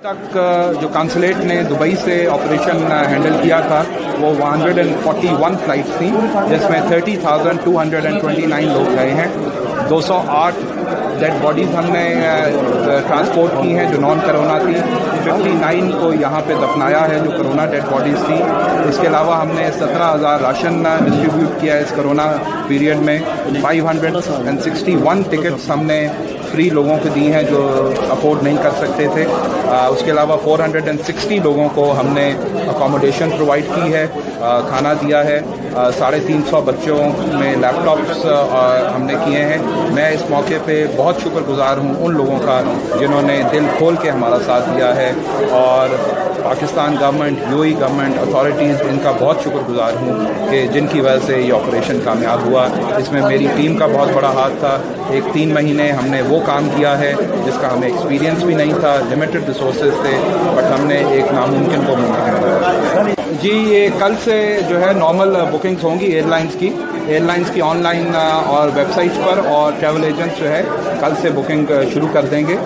तक जो कॉन्सुलेट ने दुबई से ऑपरेशन हैंडल किया था वो 141 फ्लाइट्स थी, जिसमें 30,229 लोग गए हैं। 208 डेड बॉडीज़ हमने ट्रांसपोर्ट की हैं जो नॉन करोना थी। 59 को यहाँ पे दफनाया है जो करोना डेड बॉडीज़ थी। इसके अलावा हमने 17,000 राशन डिस्ट्रीब्यूट किया इस करोना पीरियड में। 561 टिकट्स हमने फ्री लोगों को दी हैं जो अफोर्ड नहीं कर सकते थे। उसके अलावा 460 लोगों को हमने अकोमोडेशन प्रोवाइड की है, खाना दिया है। 350 बच्चों में लैपटॉप्स हमने किए हैं। मैं इस मौके पे बहुत शुक्रगुजार हूँ उन लोगों का जिन्होंने दिल खोल के हमारा साथ दिया है, और Pakistan government, UAE government, authorities, इनका बहुत शुक्रगुजार हूँ कि जिनकी वजह से ये ऑपरेशन कामयाब हुआ। इसमें मेरी टीम का बहुत बड़ा हाथ था। 3 महीने हमने वो काम किया है जिसका हमें एक्सपीरियंस भी नहीं था, लिमिटेड रिसोर्सेज थे, बट हमने एक नामुमकिन को मुमकिन बनाया। जी, ये कल से जो है नॉर्मल बुकिंग्स होंगी एयरलाइंस की ऑनलाइन और वेबसाइट्स पर, और ट्रैवल एजेंट्स जो है कल से बुकिंग शुरू कर देंगे।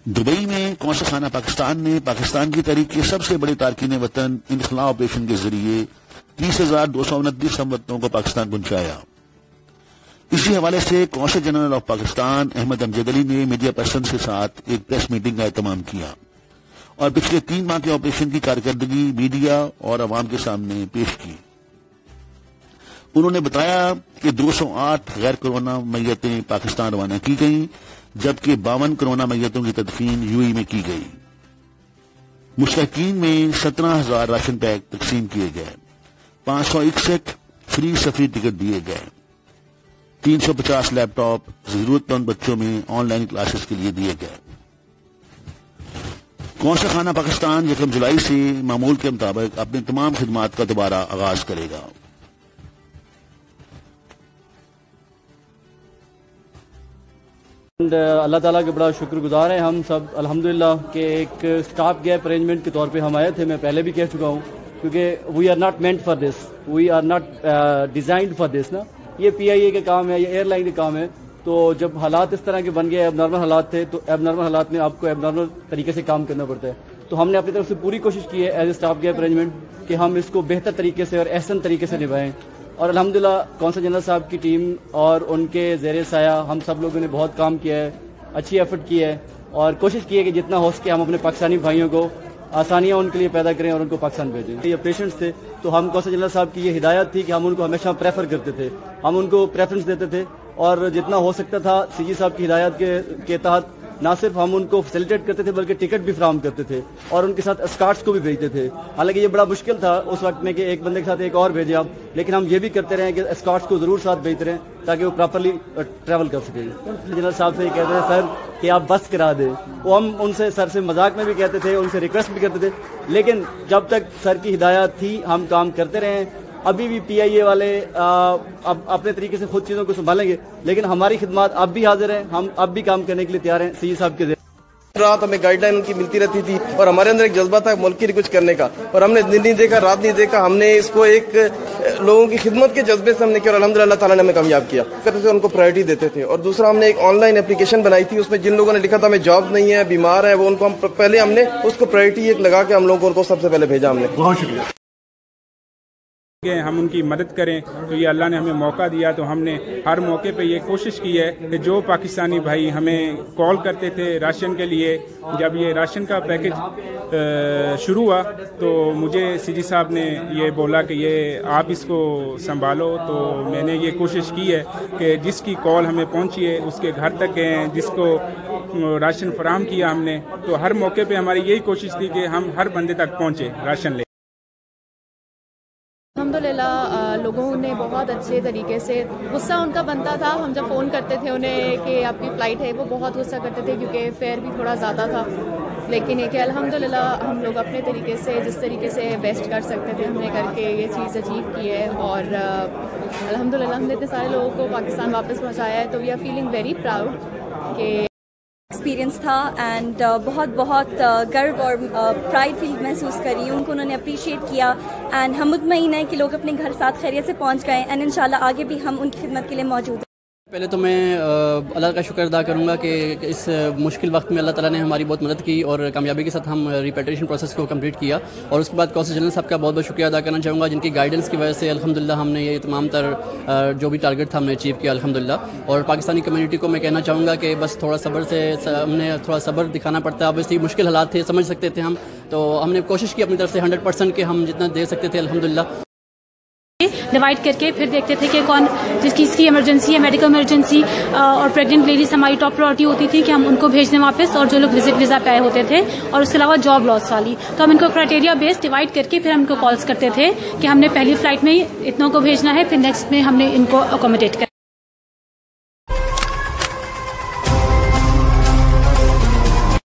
दुबई में कौंसा खाना पाकिस्तान ने पाकिस्तान की तारीख के सबसे बड़े तारकीन वतन इनखला ऑपरेशन के जरिए 30,229 हमवतनों को पाकिस्तान पहुंचाया। इसी हवाले से consul general of Pakistan Ahmad Amjad Ali ने मीडिया पर्सन के साथ एक प्रेस मीटिंग का एहतमाम किया और पिछले 3 माह के ऑपरेशन की कारकर्दगी मीडिया और अवाम के सामने पेश की। उन्होंने बताया कि 208 गैर कोरोना मैयतें पाकिस्तान रवाना की गईं, जबकि 52 कोरोना मैयतों की तदफीन यूएई में की गई। मुस्तहकीन में 17,000 राशन पैक तकसीम किए गए, 561 फ्री सफरी टिकट दिए गए, 350 लैपटॉप जरूरतमंद बच्चों में ऑनलाइन क्लासेस के लिए दिए गए। कौंसल खाना पाकिस्तान 1 जुलाई से मामूल के मुताबिक अपने तमाम खिदमात का दोबारा आगाज करेगा। अल्लाह ताला के बड़ा शुक्रगुजार हैं हम सब अल्हम्दुलिल्लाह कि एक स्टॉप गैप अरेंजमेंट के तौर पे हम आए थे। मैं पहले भी कह चुका हूँ, क्योंकि we are not meant for this, we are not designed for this ना। ये पीआईए के काम है, ये एयरलाइन के काम है। तो जब हालात इस तरह के बन गए, एबनॉर्मल हालात थे, तो एबनॉर्मल हालात में आपको एबनॉर्मल तरीके से काम करना पड़ता है। तो हमने अपनी तरफ से पूरी कोशिश की है as a stop gap arrangement कि हम इसको बेहतर तरीके से और एहसन तरीके से निभाएं। और अल्हम्दुलिल्लाह कौंसल जनरल साहब की टीम और उनके ज़ेरे साया हम सब लोगों ने बहुत काम किया है, अच्छी एफर्ट की है और कोशिश की है कि जितना हो सके हम अपने पाकिस्तानी भाइयों को आसानियाँ उनके लिए पैदा करें और उनको पाकिस्तान भेजें। ये पेशेंट्स थे, तो हम कौंसल जनरल साहब की ये हिदायत थी कि हम उनको हमेशा प्रेफर करते थे, हम उनको प्रेफरेंस देते थे, और जितना हो सकता था सीजी साहब की हिदायत के तहत ना सिर्फ हम उनको फैसिलिटेट करते थे बल्कि टिकट भी फराहम करते थे और उनके साथ एस्कॉर्ट्स को भी भेजते थे। हालांकि ये बड़ा मुश्किल था उस वक्त में कि एक बंदे के साथ एक और भेजे आप, लेकिन हम ये भी करते रहे कि एस्कॉर्ट्स को जरूर साथ भेजते रहें ताकि वो प्रॉपरली ट्रैवल कर सकें। जनरल साहब से ये कहते थे सर कि आप बस करा दें, वो हम उनसे सर से मजाक में भी कहते थे, उनसे रिक्वेस्ट भी करते थे, लेकिन जब तक सर की हिदायत थी हम काम करते रहे। अभी भी पीआईए वाले अब अपने तरीके से खुद चीज़ों को संभालेंगे, लेकिन हमारी खिदमत अब भी हाजिर है, हम अब भी काम करने के लिए तैयार हैं सीजी साहब के। रात हमें गाइडलाइन उनकी मिलती रहती थी और हमारे अंदर एक जज्बा था मुल्क के लिए कुछ करने का, और हमने दिन नहीं देखा रात नहीं देखा, हमने इसको एक लोगों की खिदमत के जज्बे से हमने किया और अल्हम्दुलिल्लाह ताला ने हमें कामयाब किया। करते थे उनको प्रायोरिटी देते थे। और दूसरा हमने एक ऑनलाइन एप्लीकेशन बनाई थी, उसमें जिन लोगों ने लिखा था हमें जॉब नहीं है, बीमार है, वो उनको हम पहले हमने उसको प्रायोरिटी एक लगा के हम लोगों को उनको सबसे पहले भेजा हमने। बहुत शुक्रिया कि हम उनकी मदद करें। तो ये अल्लाह ने हमें मौका दिया, तो हमने हर मौके पे ये कोशिश की है कि जो पाकिस्तानी भाई हमें कॉल करते थे राशन के लिए, जब ये राशन का पैकेज शुरू हुआ तो मुझे सीजी साहब ने ये बोला कि ये आप इसको संभालो। तो मैंने ये कोशिश की है कि जिसकी कॉल हमें पहुंची है उसके घर तक गए, जिसको राशन फराहम किया हमने, तो हर मौके पे हमारी यही कोशिश थी कि हम हर बंदे तक पहुँचे राशन ले। अल्हम्दुलिल्लाह लोगों ने बहुत अच्छे तरीके से, गुस्सा उनका बनता था हम जब फ़ोन करते थे उन्हें कि आपकी फ़्लाइट है, वो बहुत गुस्सा करते थे क्योंकि फेयर भी थोड़ा ज़्यादा था। लेकिन ये कि अल्हम्दुलिल्लाह हम लोग अपने तरीके से जिस तरीके से बेस्ट कर सकते थे हमने करके ये चीज़ अचीव की है, और अल्हम्दुलिल्लाह हमने इतने सारे लोगों को पाकिस्तान वापस पहुँचाया है। तो we are feeling very proud कि एक्सपीरियंस था एंड बहुत गर्व और प्राइड फील महसूस करी। उनको उन्होंने अप्रिशिएट किया एंड हम मुतमईन हैं कि लोग अपने घर साथ खैरियत से पहुंच गए एंड इंशाल्लाह आगे भी हम उनकी खिदमत के लिए मौजूद हैं। پہلے تو میں اللہ کا شکر ادا کروں گا کہ اس مشکل وقت میں اللہ تعالیٰ نے ہماری بہت مدد کی اور کامیابی کے ساتھ ہم ریپیٹریشن پروسیس کو کمپلیٹ کیا. اور اس کے بعد قوسی جنرل صاحب کا بہت بہت شکریہ ادا کرنا چاہوں گا، جن کی گائیڈنس کی وجہ سے الحمدللہ ہم نے یہ تمام تر جو بھی ٹارگیٹ تھا ہم نے اچیو کیا الحمدللہ. اور پاکستانی کمیونٹی کو میں کہنا چاہوں گا کہ بس تھوڑا صبر سے ہم نے تھوڑا صبر دکھانا پڑتا ہے. اب مشکل حالات تھے، سمجھ سکتے تھے ہم، تو ہم نے کوشش کی اپنی طرف سے 100% کہ ہم جتنا دے سکتے تھے الحمدللہ. ڈیوائڈ کر کے پھر دیکھتے تھے کہ کون جس چیز کی ایمرجنسی ہے، میڈیکل ایمرجنسی اور پریگننٹ لیڈیز ہماری ٹاپ پرائرٹی ہوتی تھی کہ ہم ان کو بھیج دیں واپس، اور جو لوگ وزٹ ویزا پہ آئے ہوتے تھے، اور اس کے علاوہ جاب لاس والی. تو ہم ان کو کرائٹیریا بیس ڈیوائڈ کر کے پھر ہم ان کو کالس کرتے تھے کہ ہم نے پہلی فلائٹ میں ہی اتنوں کو بھیجنا ہے، پھر نیکسٹ میں ہم نے ان کو اکوموڈیٹ کر